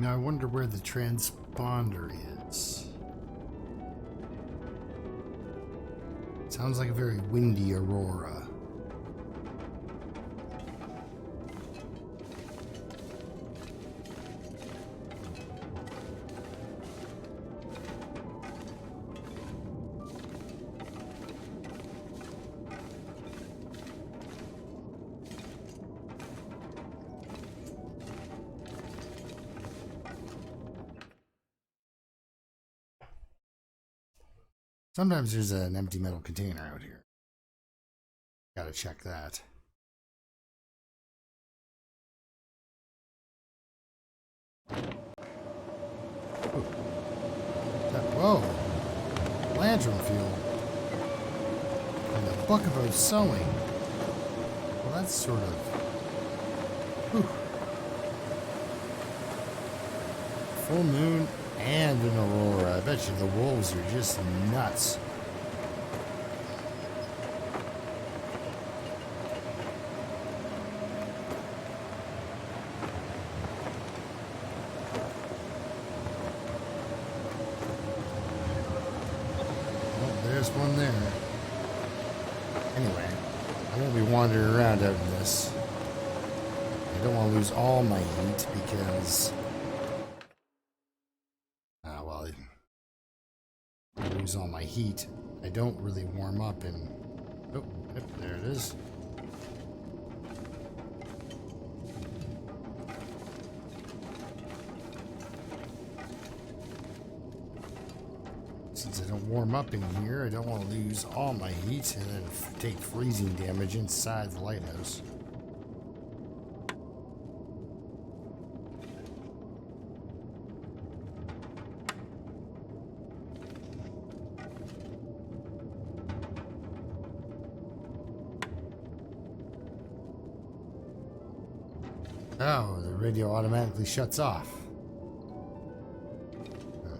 Now I wonder where the transponder is. Sounds like a very windy aurora. Sometimes there's an empty metal container out here. Gotta check that. Ooh. Whoa! Lantern fuel. And the book about sewing. Well, that's sort of... Whew. Full moon and an aurora. I bet you the wolves are just nuts. Well, there's one there. Anyway, I won't be wandering around out in this. I don't want to lose all my heat because... lose all my heat. I don't really warm up in... Oh, yep, there it is. Since I don't warm up in here, I don't want to lose all my heat and then take freezing damage inside the lighthouse. Oh, the radio automatically shuts off.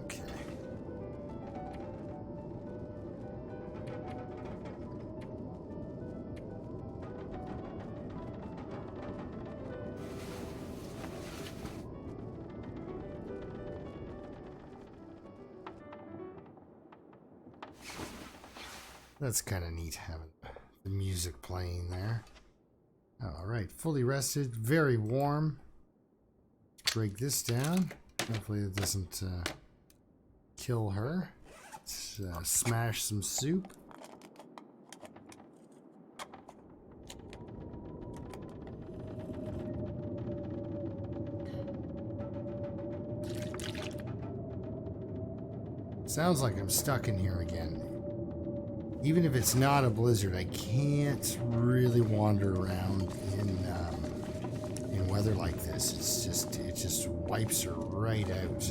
Okay. That's kind of neat having the music playing there. All right, fully rested, very warm. Break this down. Hopefully it doesn't kill her. Let's smash some soup. Sounds like I'm stuck in here again. Even if it's not a blizzard, I can't really wander around in weather like this. It just wipes her right out.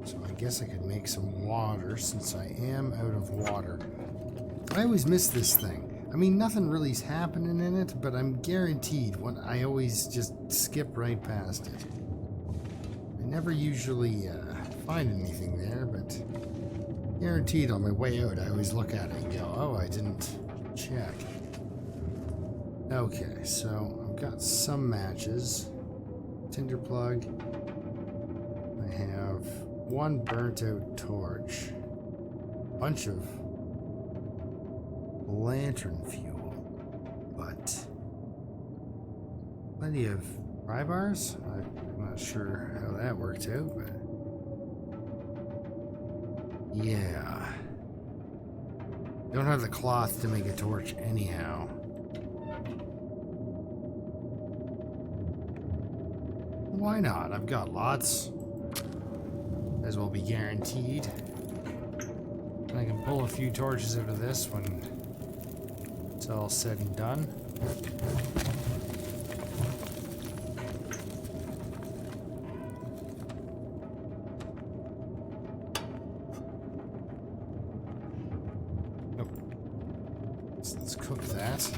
So I guess I could make some water since I am out of water. I always miss this thing. I mean, nothing really's happening in it, but I'm guaranteed I always just skip right past it. I never usually find anything there, but guaranteed on my way out, I always look at it and go, oh, I didn't check. Okay, so I've got some matches. Tinder plug. I have one burnt out torch. Bunch of lantern fuel. But plenty of pry bars. I'm not sure how that worked out, but yeah. Don't have the cloth to make a torch anyhow. Why not? I've got lots. As well be guaranteed. And I can pull a few torches out of this when it's all said and done. Let's cook that.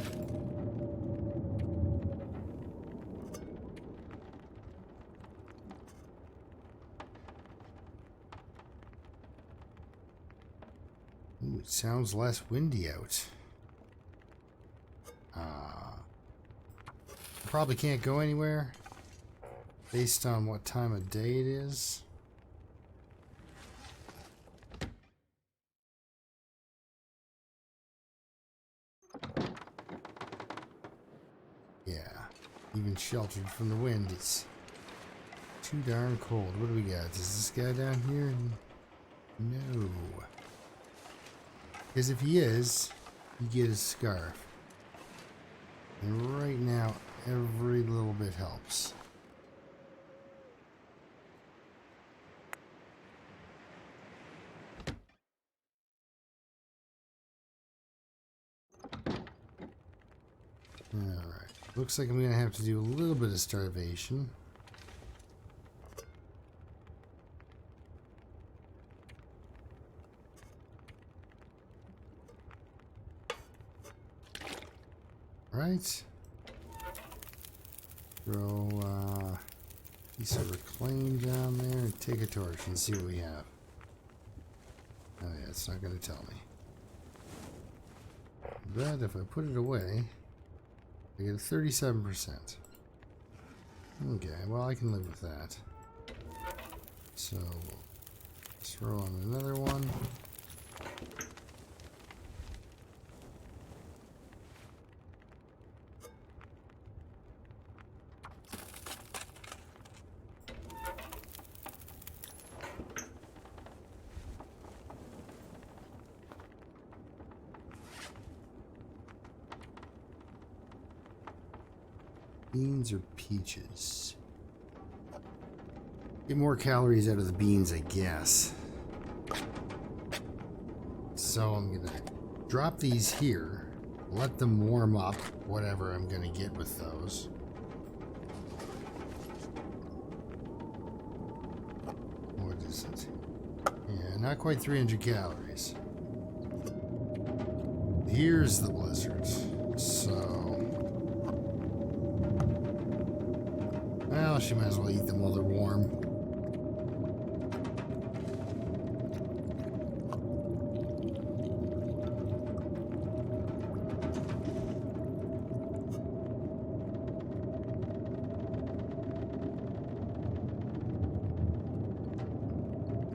Ooh, it sounds less windy out. probably can't go anywhere based on what time of day it is. Yeah, even sheltered from the wind, it's too darn cold. What do we got? Is this guy down here? No. Because if he is, you get his scarf. And right now, every little bit helps. Alright. Looks like I'm going to have to do a little bit of starvation. Right. Throw a piece of reclaim down there and take a torch and see what we have. Oh yeah, it's not going to tell me. But if I put it away, I get a 37%. Okay, well I can live with that. So, throw on another one. Beans or peaches? Get more calories out of the beans, I guess. So I'm gonna drop these here, let them warm up, whatever I'm gonna get with those. What is it? Yeah, not quite 300 calories. Here's the blizzard. So... well, she might as well eat them while they're warm.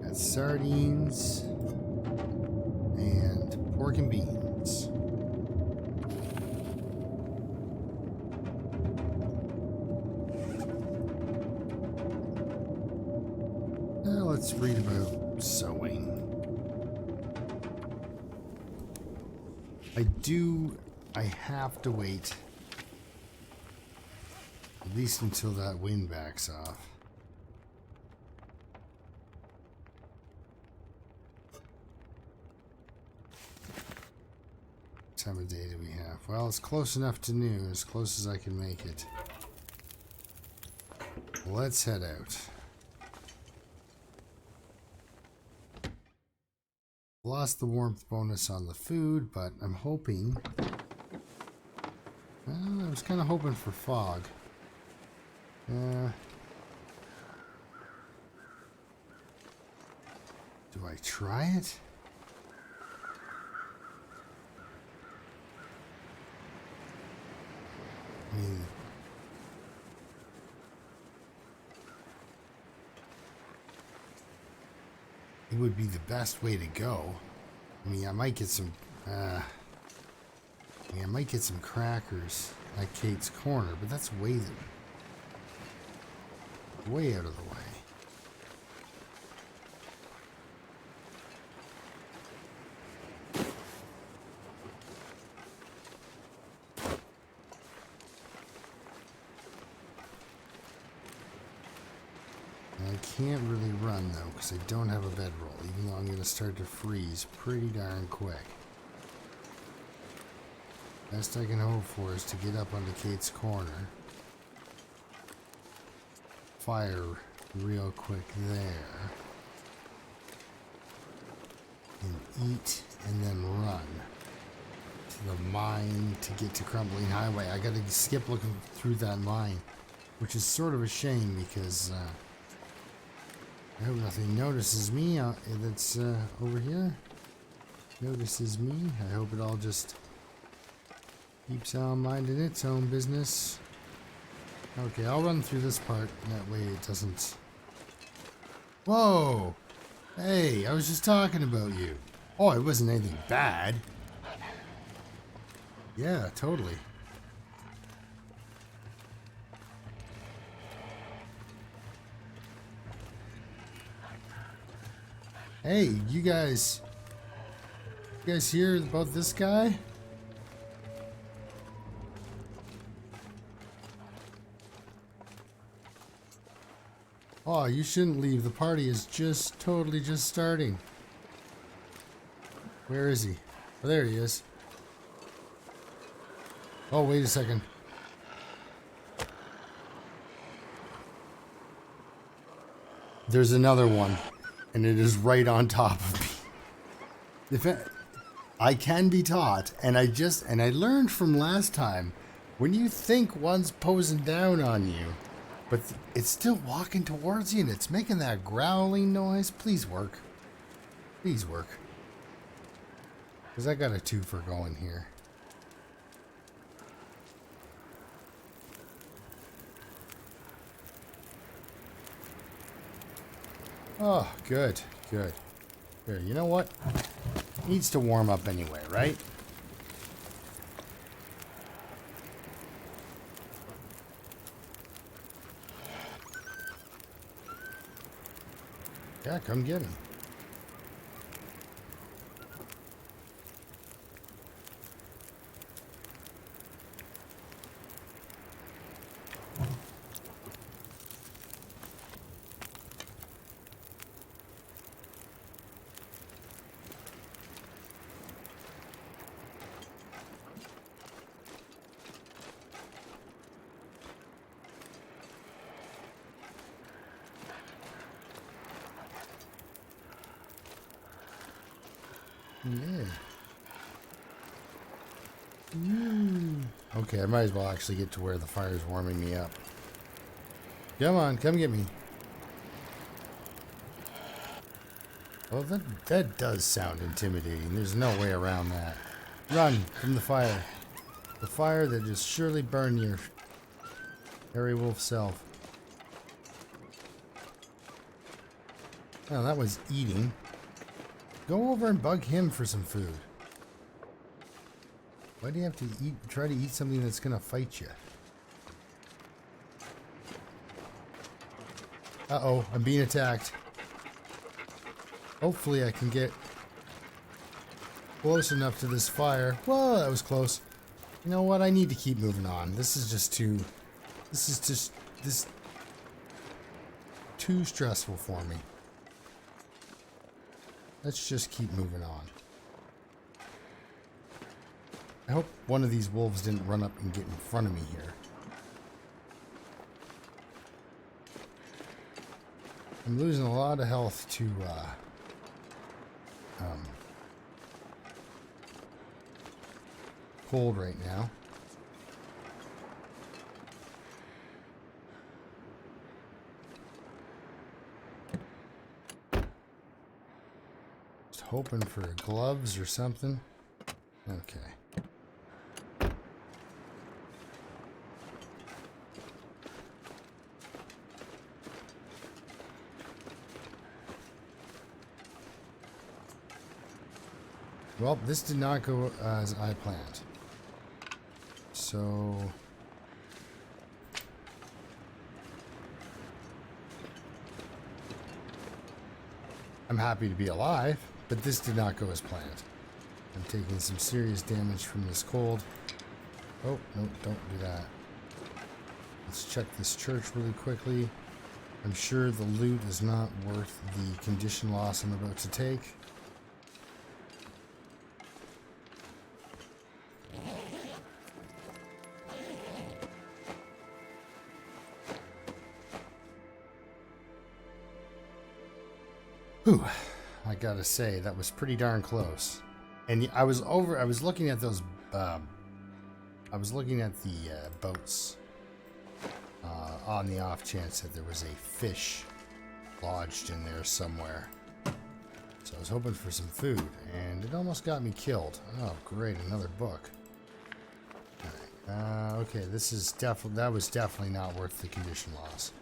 Got sardines and pork and beans. Let's read about sewing. I have to wait at least until that wind backs off. What time of day do we have? Well, it's close enough to noon, as close as I can make it. Let's head out. Lost the warmth bonus on the food, but I'm hoping... well, I was kind of hoping for fog. Do I try it? I mean... it would be the best way to go. I mean, I might get some, I might get some crackers at Kate's Corner, but that's way out of the way. I can't really run though, because I don't have a bedroll, even though I'm going to start to freeze pretty darn quick. Best I can hope for is to get up onto Kate's Corner. Fire real quick there. And eat, and then run to the mine to get to Crumbling Highway. I gotta skip looking through that line, which is sort of a shame because I hope nothing notices me that's over here. Notices me. I hope it all just keeps on minding its own business. Okay, I'll run through this part. That way it doesn't... Whoa! Hey, I was just talking about you. Oh, it wasn't anything bad. Yeah, totally. Hey, you guys hear about this guy? Oh, you shouldn't leave. The party is just totally just starting. Where is he? Oh, there he is. Oh, wait a second. There's another one, and it is right on top of me. I can be taught, and I learned from last time, when you think one's posing down on you, but it's still walking towards you and it's making that growling noise, please work. Please work. Because I got a twofer going here. Oh, good, good. Here, you know what? Needs to warm up anyway, right? Yeah, come get him. Yeah. Okay, I might as well actually get to where the fire's warming me up. Come on, come get me. Well, that does sound intimidating. There's no way around that. Run from the fire. The fire that just surely burned your hairy wolf self. Well, that was eating. Go over and bug him for some food. Why do you have to try to eat something that's gonna fight you? Uh-oh, I'm being attacked. Hopefully I can get close enough to this fire. Whoa, that was close. You know what? I need to keep moving on. This is just too stressful for me. Let's just keep moving on. I hope one of these wolves didn't run up and get in front of me here. I'm losing a lot of health to cold right now. Just hoping for gloves or something. Okay. Well, this did not go as I planned. So... I'm happy to be alive, but this did not go as planned. I'm taking some serious damage from this cold. Oh, no, don't do that. Let's check this church really quickly. I'm sure the loot is not worth the condition loss I'm about to take. Whew, I gotta say, that was pretty darn close. And I was looking at those, I was looking at the boats on the off chance that there was a fish lodged in there somewhere. So I was hoping for some food, and it almost got me killed. Oh, great, another book. All right. Okay, this is definitely, that was definitely not worth the condition loss.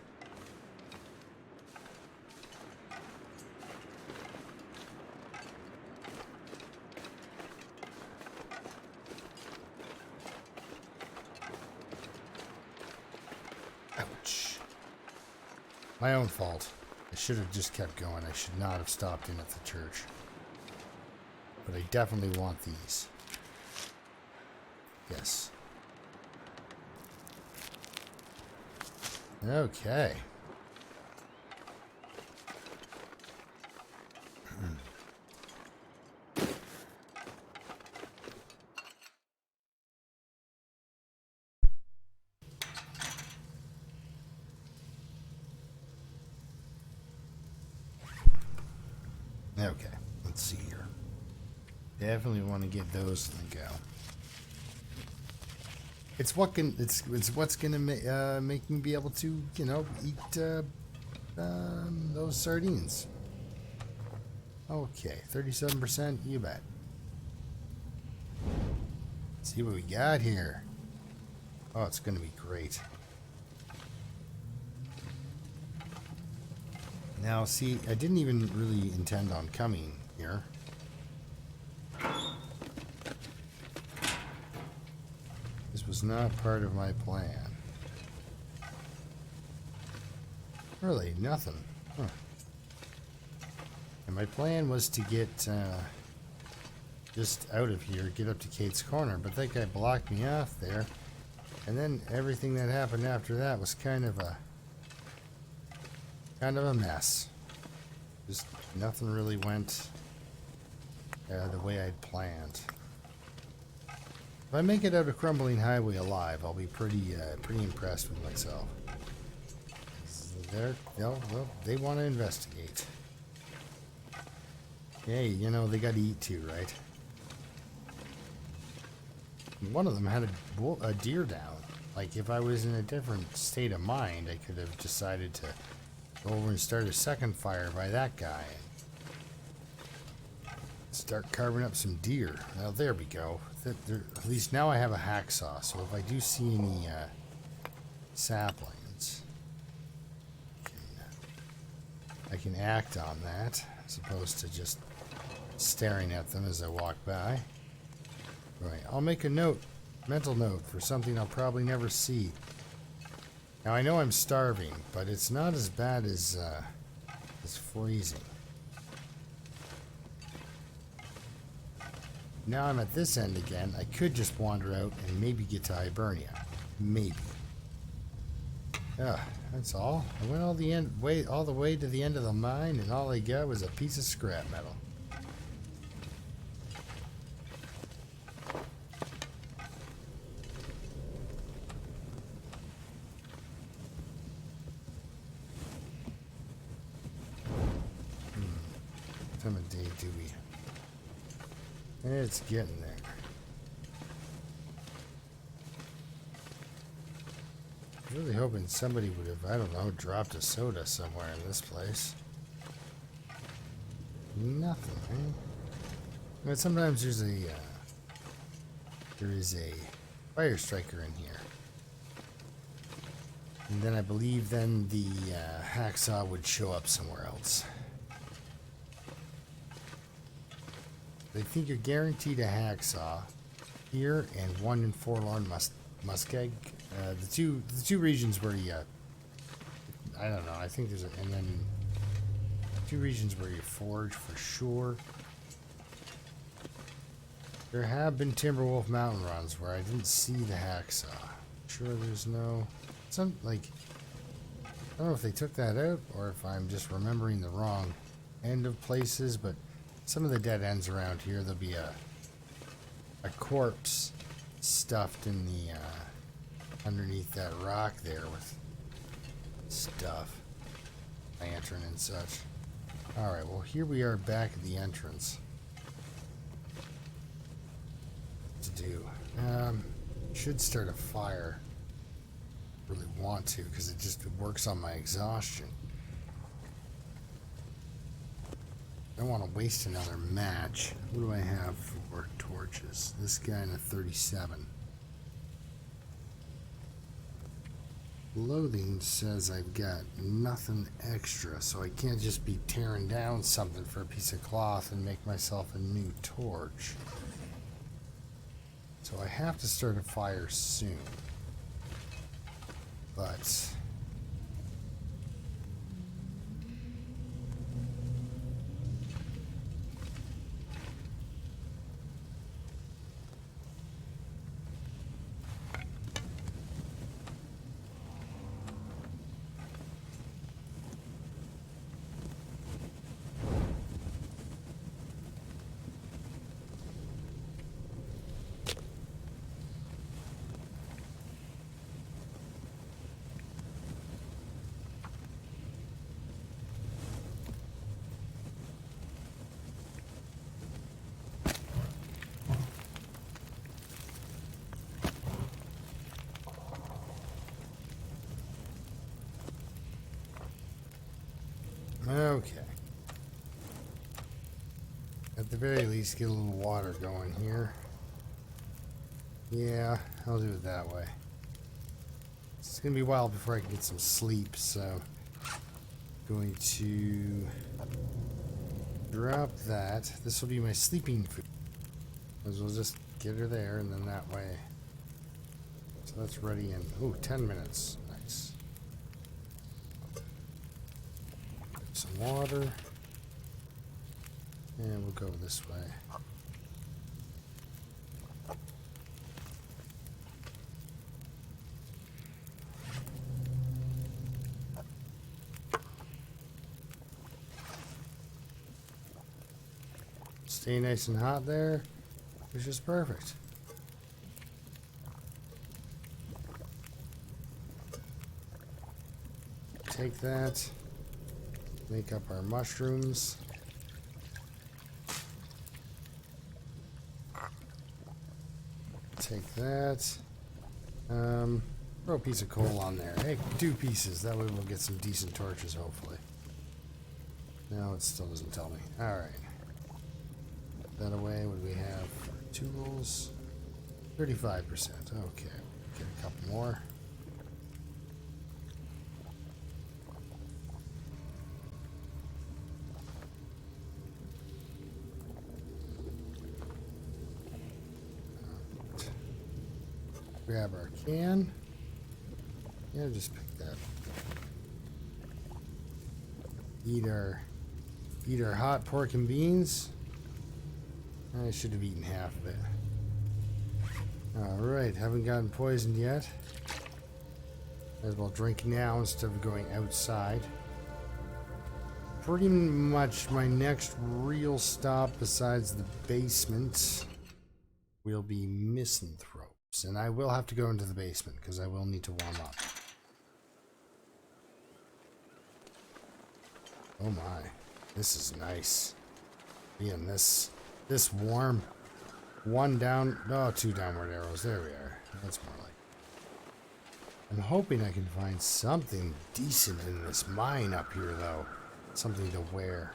Ouch. My own fault. I should have just kept going. I should not have stopped in at the church. But I definitely want these. Yes. Okay. Okay, let's see here. Definitely want to get those to go. It's what can it's what's gonna make me be able to, you know, eat those sardines. Okay, 37%. You bet. Let's see what we got here. Oh, it's gonna be great. Now, see, I didn't even really intend on coming here. This was not part of my plan. Really, nothing. Huh. And my plan was to get just out of here, get up to Kate's Corner, but that guy blocked me off there. And then everything that happened after that was kind of a mess. Just nothing really went the way I'd planned. If I make it out of Crumbling Highway alive, I'll be pretty impressed with myself. They want to investigate. Hey, you know, they got to eat too, right? One of them had a deer down. Like, if I was in a different state of mind, I could have decided to go over and start a second fire by that guy. Start carving up some deer. Well, there we go. At least now I have a hacksaw, so if I do see any saplings, I can act on that, as opposed to just staring at them as I walk by. Right, I'll make a note, mental note, for something I'll probably never see. Now, I know I'm starving, but it's not as bad as freezing. Now I'm at this end again. I could just wander out and maybe get to Hibernia. Maybe. That's all. I went all the way to the end of the mine, and all I got was a piece of scrap metal. What time of day do we? It's getting there. I was really hoping somebody would have, I don't know, dropped a soda somewhere in this place. Nothing, eh? But sometimes there is a fire striker in here. And then I believe then the hacksaw would show up somewhere else. They think you're guaranteed a hacksaw here and one in Forlorn Muskeg. The two regions where you, I don't know. I think there's and then two regions where you forage for sure. There have been Timberwolf Mountain runs where I didn't see the hacksaw. Sure, there's no I don't know if they took that out or if I'm just remembering the wrong end of places, but some of the dead ends around here, there'll be a corpse stuffed in the underneath that rock there with stuff, lantern and such. All right, well, here we are back at the entrance. What to do? Should start a fire. Really want to, because it just works on my exhaustion. I don't want to waste another match. What do I have for torches? This guy in a 37. Clothing says I've got nothing extra, so I can't just be tearing down something for a piece of cloth and make myself a new torch. So I have to start a fire soon. But okay. At the very least, get a little water going here. Yeah, I'll do it that way. It's gonna be a while before I can get some sleep, so going to drop that. This will be my sleeping food. As we'll just get her there, and then that way. So that's ready in 10 minutes. Nice. Some water. And we'll go this way. Stay nice and hot there, which is perfect. Take that, make up our mushrooms. Take that. Throw a piece of coal on there. Hey, 2 pieces. That way we'll get some decent torches, hopefully. No, it still doesn't tell me. Alright. That away. What do we have for tools? 35%. Okay. Get a couple more. Grab our can. Yeah, just pick that. Eat our hot pork and beans. I should have eaten half of it. Alright, haven't gotten poisoned yet. Might as well drink now instead of going outside. Pretty much my next real stop besides the basement will be Misanthrope. And I will have to go into the basement because I will need to warm up. Oh my, this is nice. Being this warm. 2 downward arrows. There we are. That's more like. I'm hoping I can find something decent in this mine up here, though. Something to wear.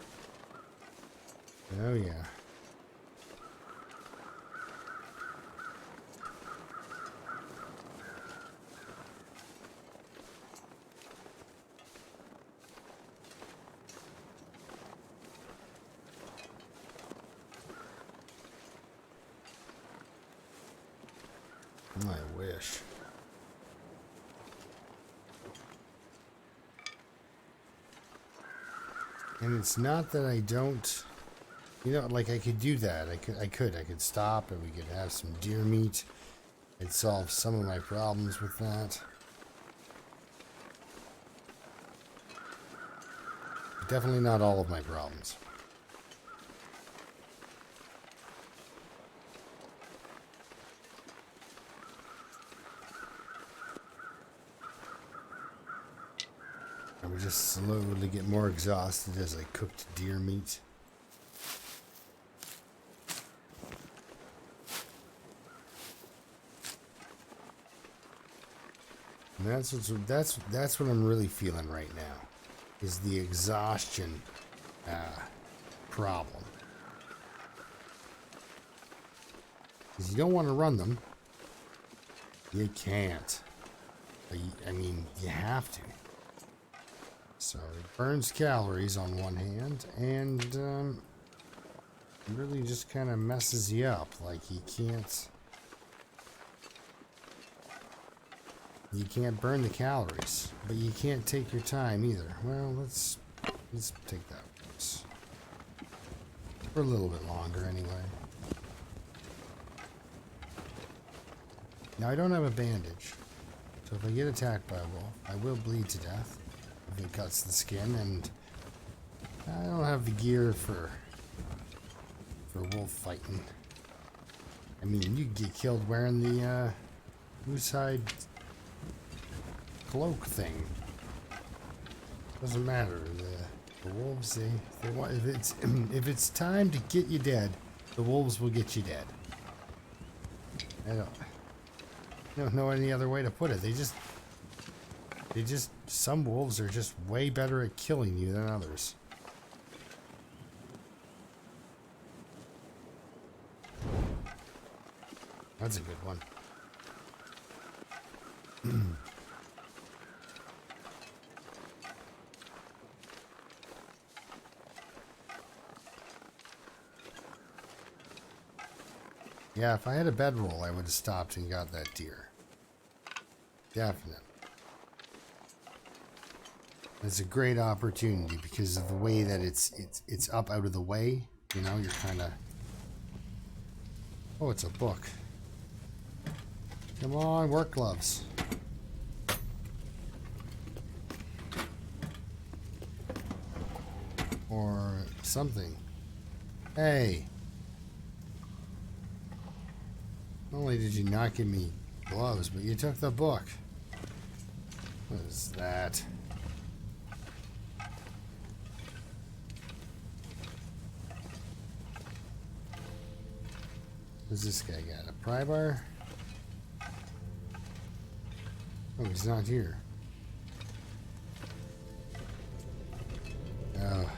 Oh yeah. I wish. And it's not that I don't, like I could do that. I could stop and we could have some deer meat. It'd solve some of my problems with that. Definitely not all of my problems. I would just slowly get more exhausted as I cooked deer meat. And that's what I'm really feeling right now, is the exhaustion problem. Because you don't want to run them. You can't. But I mean, you have to. So it burns calories on one hand, and really just kind of messes you up. Like you can't burn the calories, but you can't take your time either. Well, let's take that once. For a little bit longer anyway. Now I don't have a bandage, so if I get attacked by a wolf, I will bleed to death if it cuts the skin, and I don't have the gear for wolf fighting. I mean, you get killed wearing the Moosehide cloak thing. Doesn't matter. The wolves, they want, if it's time to get you dead, the wolves will get you dead. I don't know any other way to put it. Some wolves are just way better at killing you than others. That's a good one. Yeah, if I had a bedroll, I would have stopped and got that deer. Definitely. It's a great opportunity because of the way that it's up out of the way. You know, you're kind of... Oh, it's a book. Come on, work gloves. Or something. Hey. Not only did you not give me gloves, but you took the book. What is that? What's this guy got? A pry bar? Oh, he's not here. Oh,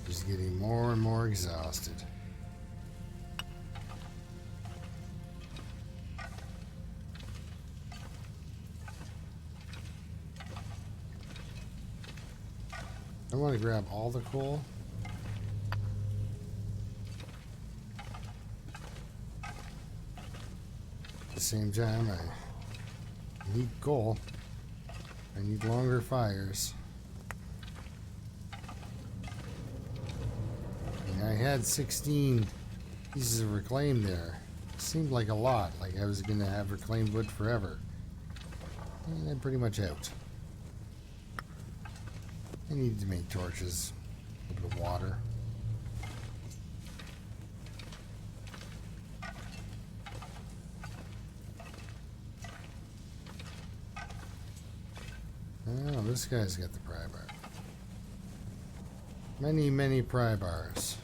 he's getting more and more exhausted. I want to grab all the coal. At the same time, I need coal. I need longer fires. And I had 16 pieces of reclaimed there. It seemed like a lot, like I was going to have reclaimed wood forever. And I'm pretty much out. I need to make torches, a little bit of water. Oh, this guy's got the pry bar. Many, many pry bars.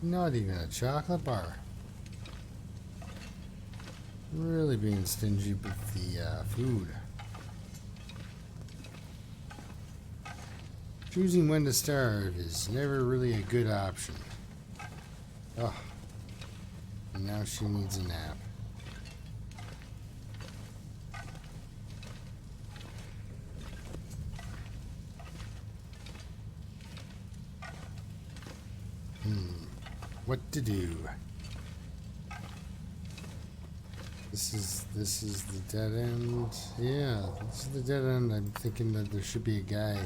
Not even a chocolate bar. Really being stingy with the food. Choosing when to starve is never really a good option. Oh, and now she needs a nap. What to do? This is the dead end. Yeah, this is the dead end. I'm thinking that there should be a guy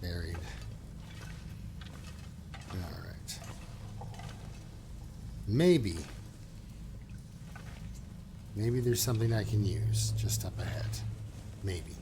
buried. All right. Maybe. Maybe there's something I can use just up ahead. Maybe.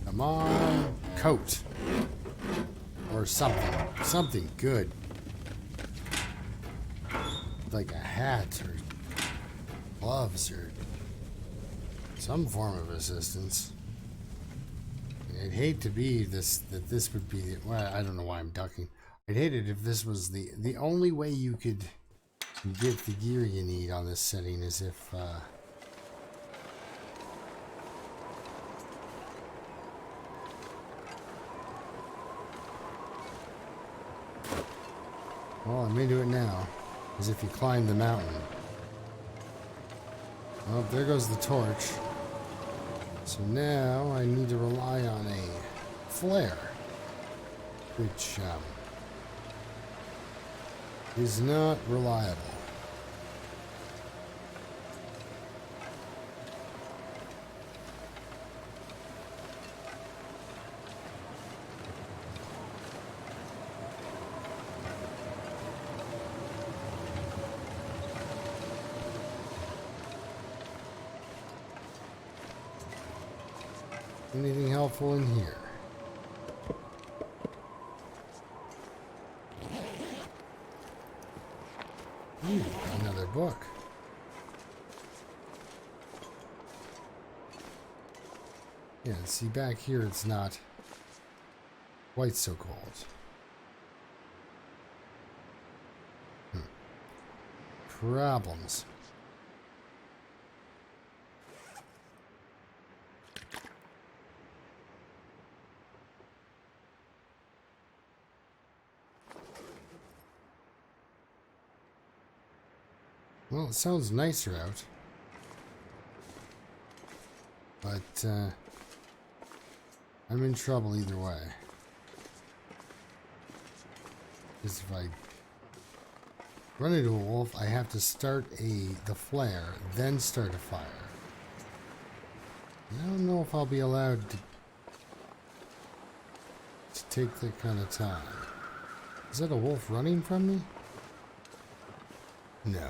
Come on, coat. Or something. Something good. Like a hat or gloves or some form of assistance. I'd hate to be this would be well, I don't know why I'm ducking. I'd hate it if this was the only way you could get the gear you need on this setting is if well, I'm into it now. As if you climb the mountain. Oh, there goes the torch. So now I need to rely on a flare. Which is not reliable. Anything helpful in here? Ooh, another book. Yeah, see back here it's not quite so cold. Problems. Well, it sounds nicer out. But, I'm in trouble either way. Because if I run into a wolf, I have to start the flare, then start a fire. I don't know if I'll be allowed to take that kind of time. Is that a wolf running from me? No.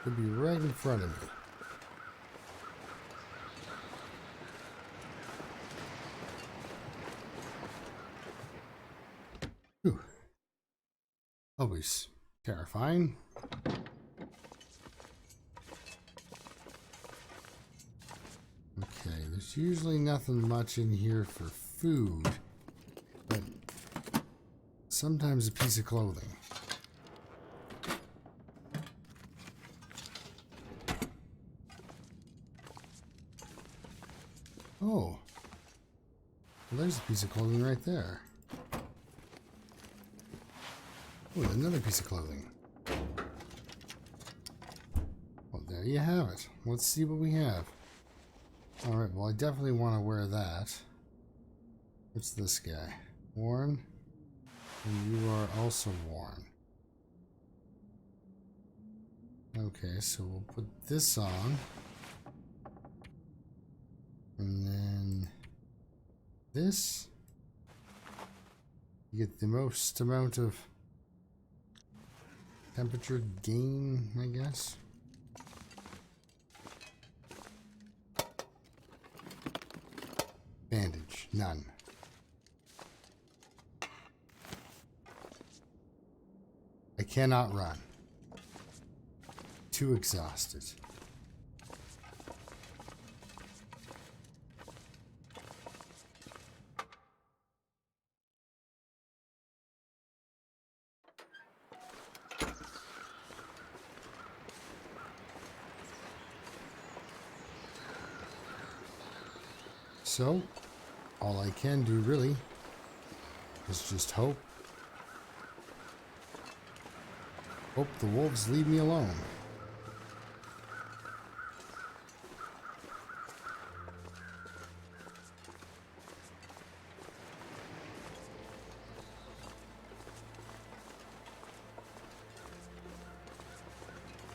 Could be right in front of me. Whew. Always terrifying. Okay, there's usually nothing much in here for food, but sometimes a piece of clothing. Oh, well, there's a piece of clothing right there. Oh, another piece of clothing. Well, there you have it. Let's see what we have. Alright, well, I definitely want to wear that. What's this guy? Worn? And you are also worn. Okay, so we'll put this on. And then this. You get the most amount of temperature gain, I guess. Bandage, none. I cannot run. Too exhausted. So, all I can do really is just hope. Hope the wolves leave me alone.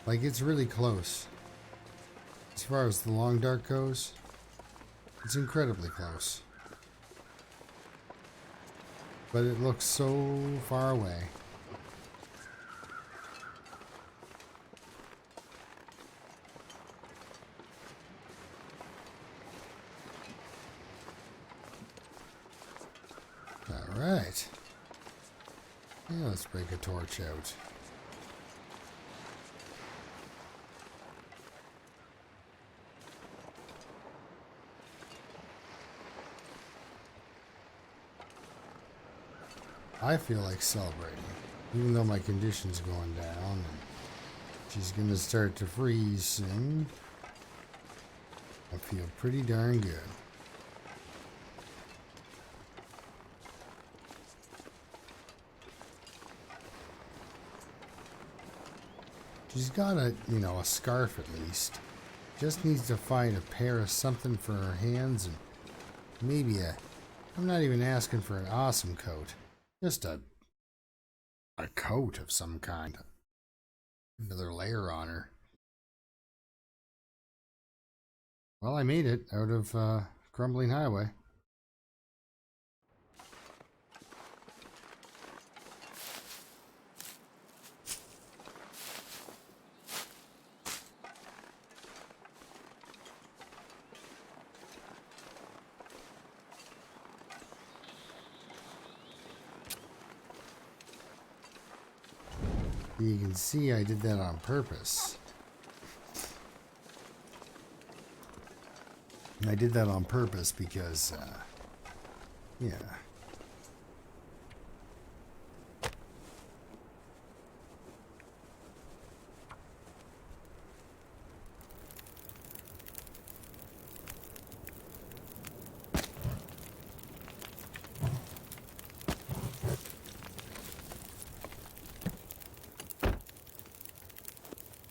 Like, it's really close. As far as the long dark goes, it's incredibly close. But it looks so far away. Alright. Yeah, let's break a torch out. I feel like celebrating, even though my condition's going down and she's gonna start to freeze soon. I feel pretty darn good. She's got a scarf at least. Just needs to find a pair of something for her hands and maybe I'm not even asking for an awesome coat. Just a coat of some kind. Another layer on her. Well, I made it out of Crumbling Highway. You can see I did that on purpose. I did that on purpose because, yeah.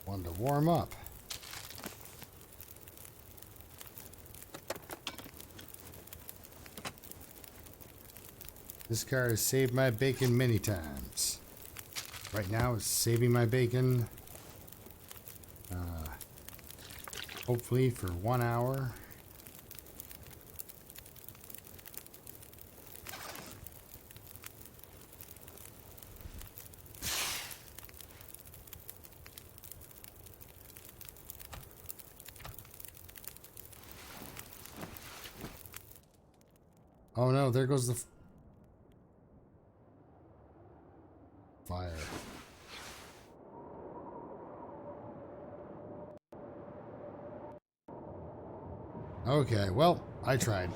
Wanted to warm up. This car has saved my bacon many times. Right now it's saving my bacon hopefully for 1 hour. Oh no, there goes the fire. Okay, well, I tried.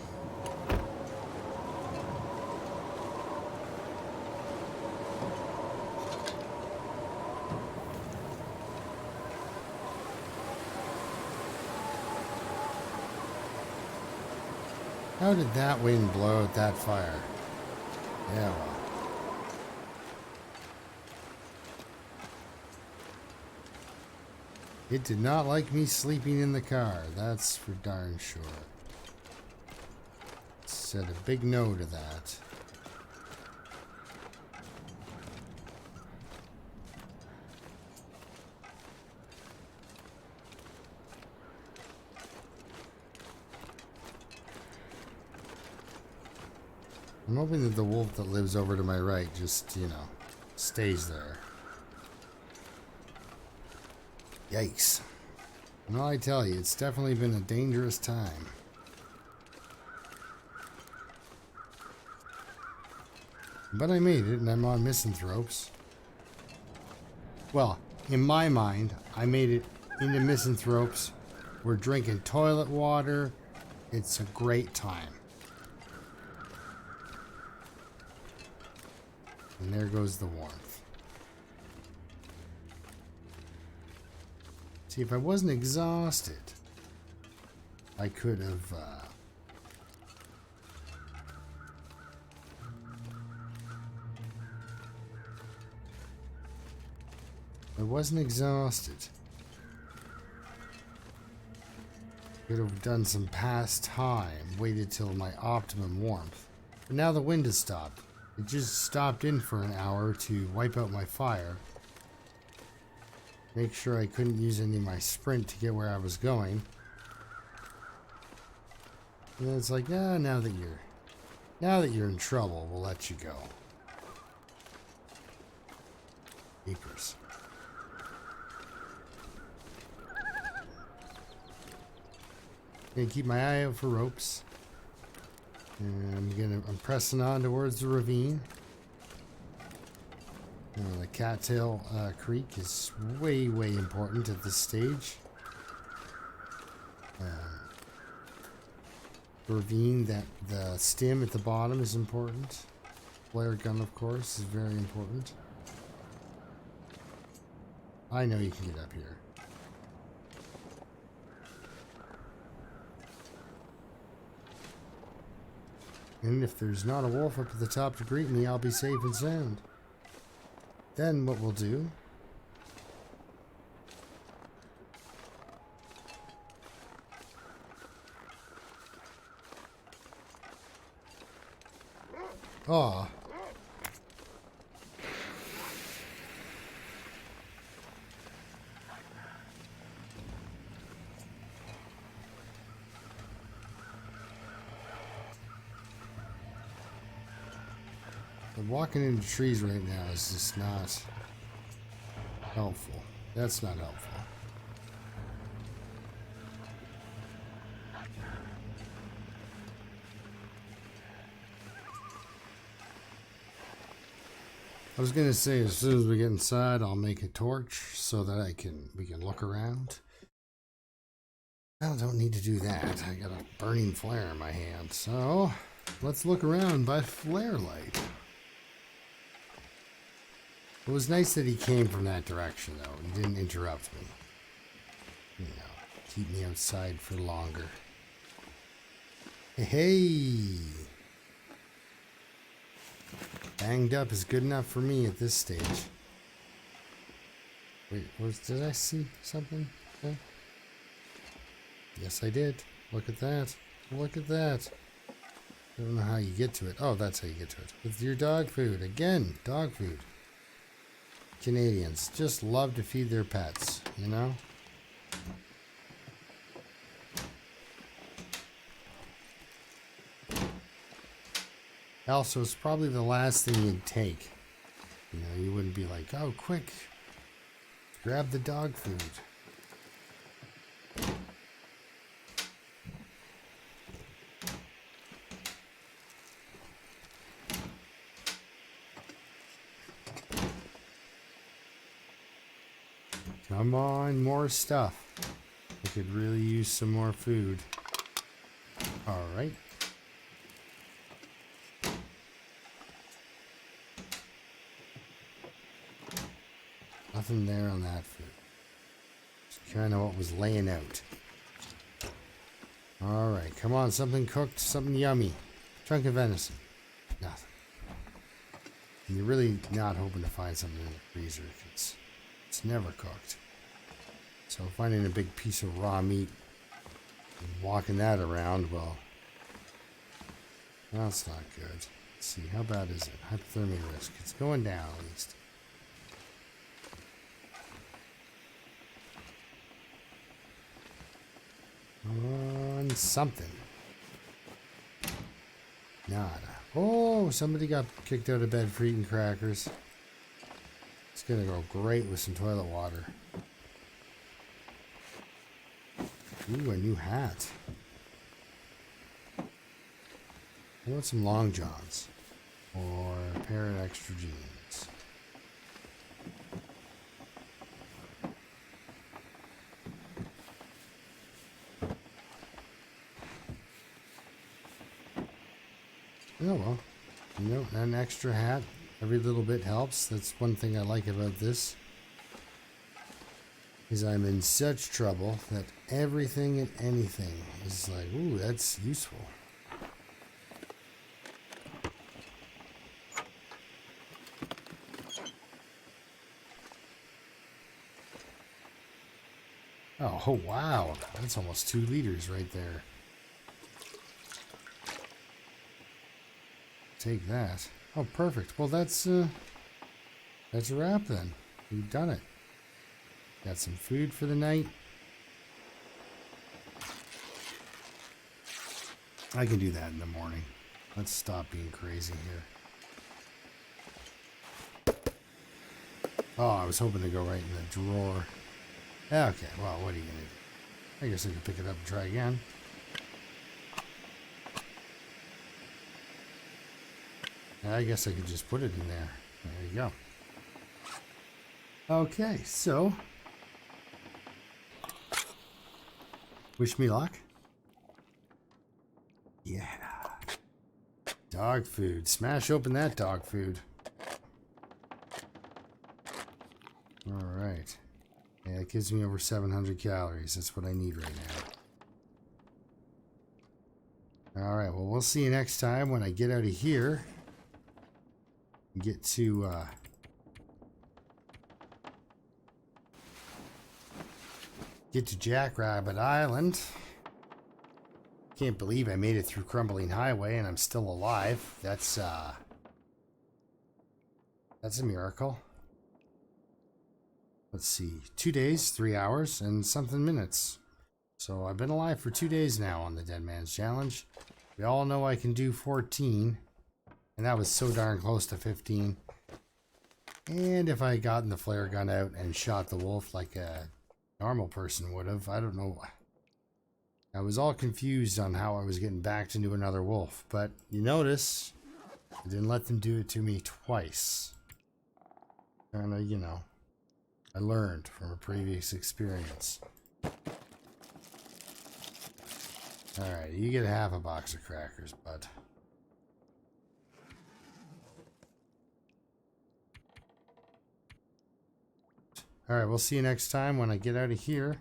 How did that wind blow at that fire? Yeah, well. It did not like me sleeping in the car, that's for darn sure. Said a big no to that. I'm hoping that the wolf that lives over to my right just, stays there. Yikes. Well, I tell you, it's definitely been a dangerous time. But I made it, and I'm on Misanthropes. Well, in my mind, I made it into Misanthropes. We're drinking toilet water. It's a great time. And there goes the warmth. See, if I wasn't exhausted, I could have I wasn't exhausted. Could have done some past time, waited till my optimum warmth. But now the wind has stopped. It just stopped in for an hour to wipe out my fire. Make sure I couldn't use any of my sprint to get where I was going. And then it's like, ah, now that you're in trouble, we'll let you go. Papers. Gonna keep my eye out for ropes. And I'm pressing on towards the ravine. The Cattail Creek is way important at this stage. Ravine, that the stem at the bottom is important. Flare gun, of course, is very important. I know you can get up here. And if there's not a wolf up at the top to greet me, I'll be safe and sound. Then what we'll do... Aw. Walking into trees right now is just not helpful. That's not helpful. I was gonna say, as soon as we get inside, I'll make a torch so that we can look around. I don't need to do that. I got a burning flare in my hand, so let's look around by flare light. It was nice that he came from that direction, though. He didn't interrupt me. You know, keep me outside for longer. Hey! Banged up is good enough for me at this stage. Wait, did I see something? Yeah. Yes, I did. Look at that. Look at that. I don't know how you get to it. Oh, that's how you get to it. With your dog food. Again, dog food. Canadians just love to feed their pets, you know? Also, it's probably the last thing you'd take. You know, you wouldn't be like, oh, quick, grab the dog food. Come on, more stuff. I could really use some more food. All right. Nothing there on that food. It's kind of what was laying out. All right, come on, something cooked, something yummy. Chunk of venison. Nothing. And you're really not hoping to find something in the freezer. It's never cooked. So finding a big piece of raw meat and walking that around, well, that's not good. Let's see, how bad is it? Hypothermia risk. It's going down at least. On something. Nada. Oh, somebody got kicked out of bed for eating crackers. It's gonna go great with some toilet water. Ooh, a new hat. I want some long johns. Or a pair of extra jeans. Oh well. You know, an extra hat. Every little bit helps. That's one thing I like about this. Is I'm in such trouble that everything and anything is like, ooh, that's useful. Oh, wow. That's almost 2 liters right there. Take that. Oh, perfect. Well, that's a wrap then. We've done it. Got some food for the night. I can do that in the morning. Let's stop being crazy here. Oh, I was hoping to go right in the drawer. Okay, well, what are you going to do? I guess I can pick it up and try again. I guess I could just put it in there. There you go. Okay, so wish me luck. Yeah. Dog food. Smash open that dog food. Alright. Yeah, it gives me over 700 calories. That's what I need right now. Alright, well, we'll see you next time when I get out of here. Get to Jackrabbit Island. Can't believe I made it through Crumbling Highway and I'm still alive. That's a miracle. Let's see, 2 days, 3 hours, and something minutes. So I've been alive for 2 days now on the Dead Man's Challenge. We all know I can do 14, and that was so darn close to 15. And if I had gotten the flare gun out and shot the wolf like a normal person would have, I don't know. I was all confused on how I was getting back to another wolf, but you notice I didn't let them do it to me twice. And you know, I learned from a previous experience. Alright, you get half a box of crackers, bud. Alright, we'll see you next time when I get out of here.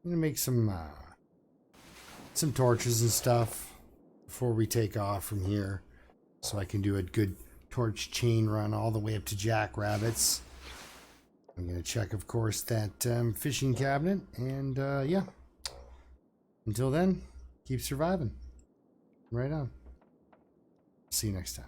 I'm gonna make some torches and stuff before we take off from here, so I can do a good torch chain run all the way up to Jackrabbits. I'm gonna check, of course, that fishing cabinet, and yeah. Until then, keep surviving. Right on. See you next time.